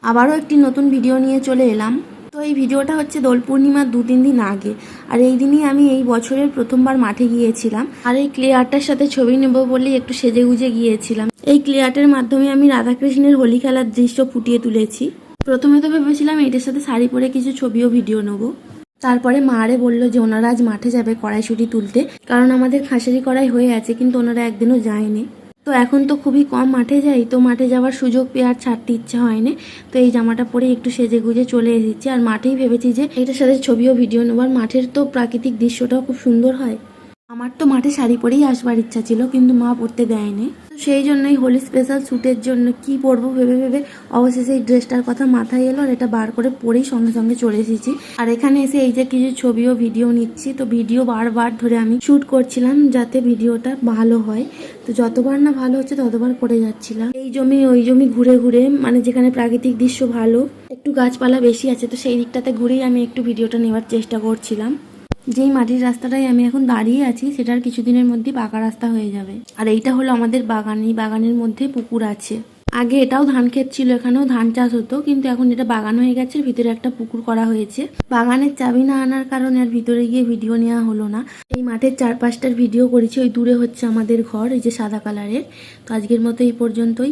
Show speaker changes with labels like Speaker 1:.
Speaker 1: আবারও একটি নতুন ভিডিও নিয়ে চলে এলাম। তো এই ভিডিওটা হচ্ছে দোল পূর্ণিমার 2-3 দিন আগে, আর এই দিনই আমি এই বছরের প্রথমবার মাঠে গিয়েছিলাম। আর এই ক্লে আর্টটার সাথে ছবি নেব বলেই একটু সেজেগুজে গিয়েছিলাম। এই ক্লে আর্টের মাধ্যমে আমি রাধাকৃষ্ণের হোলি খেলার দৃশ্য ফুটিয়ে তুলেছি। প্রথমে তো ভেবেছিলাম এটার সাথে শাড়ি পরে কিছু ছবি ও ভিডিও নেবো। তারপরে মারে বললো যে ওনারা আজ মাঠে যাবে কড়াইশুঁটি তুলতে, কারণ আমাদের খাসারি কড়াই হয়ে আছে, কিন্তু ওনারা একদিনও যায়নি। তো এখন তো খুবই কম মাঠে যাই, তো মাঠে যাওয়ার সুযোগ পেয়ে আর ছাড়তে ইচ্ছা হয়নি। তো এই জামাটা পরে একটু সেজে গুজে চলে এসেছি, আর মাঠেই ভেবেছি যে এটার সাথে ছবি ও ভিডিও নেবার। মাঠের তো প্রাকৃতিক দৃশ্যটাও খুব সুন্দর হয়। আমার তো মাঠে শাড়ি পরেই আসবার ইচ্ছা ছিল, কিন্তু মা পরতে দেয়নি। তো সেই জন্যই হোলি স্পেশাল শ্যুটের জন্য কি পরবো ভেবে ভেবে অবশেষে এই ড্রেসটার কথা মাথায় এলো, আর এটা বার করে পরেই সঙ্গে সঙ্গে চলে এসেছি। আর এখানে এসে এই যে কিছু ছবি ও ভিডিও নিচ্ছি, তো ভিডিও বারবার ধরে আমি শ্যুট করছিলাম যাতে ভিডিওটা ভালো হয়। তো যতবার না ভালো হচ্ছে ততবার করে যাচ্ছিলাম। এই জমি ওই জমি ঘুরে ঘুরে, মানে যেখানে প্রাকৃতিক দৃশ্য ভালো, একটু গাছপালা বেশি আছে, তো সেই দিকটাতে ঘুরেই আমি একটু ভিডিওটা নেওয়ার চেষ্টা করছিলাম। যেই মাটির রাস্তাটায় আমি এখন দাঁড়িয়ে আছি সেটার কিছুদিনের মধ্যে পাকা রাস্তা হয়ে যাবে। আর এইটা হলো আমাদের বাগান, এই বাগানের মধ্যে পুকুর আছে। আগে এটাও ধান ক্ষেত ছিল, এখানেও ধান চাষ হতো, কিন্তু এখন এটা বাগান হয়ে গেছে, ভিতরে একটা পুকুর করা হয়েছে। বাগানের চাবি না আনার কারণে আর ভিতরে গিয়ে ভিডিও নেওয়া হলো না। এই মাঠের 4-5টার ভিডিও করেছি। ওই দূরে হচ্ছে আমাদের ঘর, এই যে সাদা কালারের। তো আজকের মতো এই পর্যন্তই।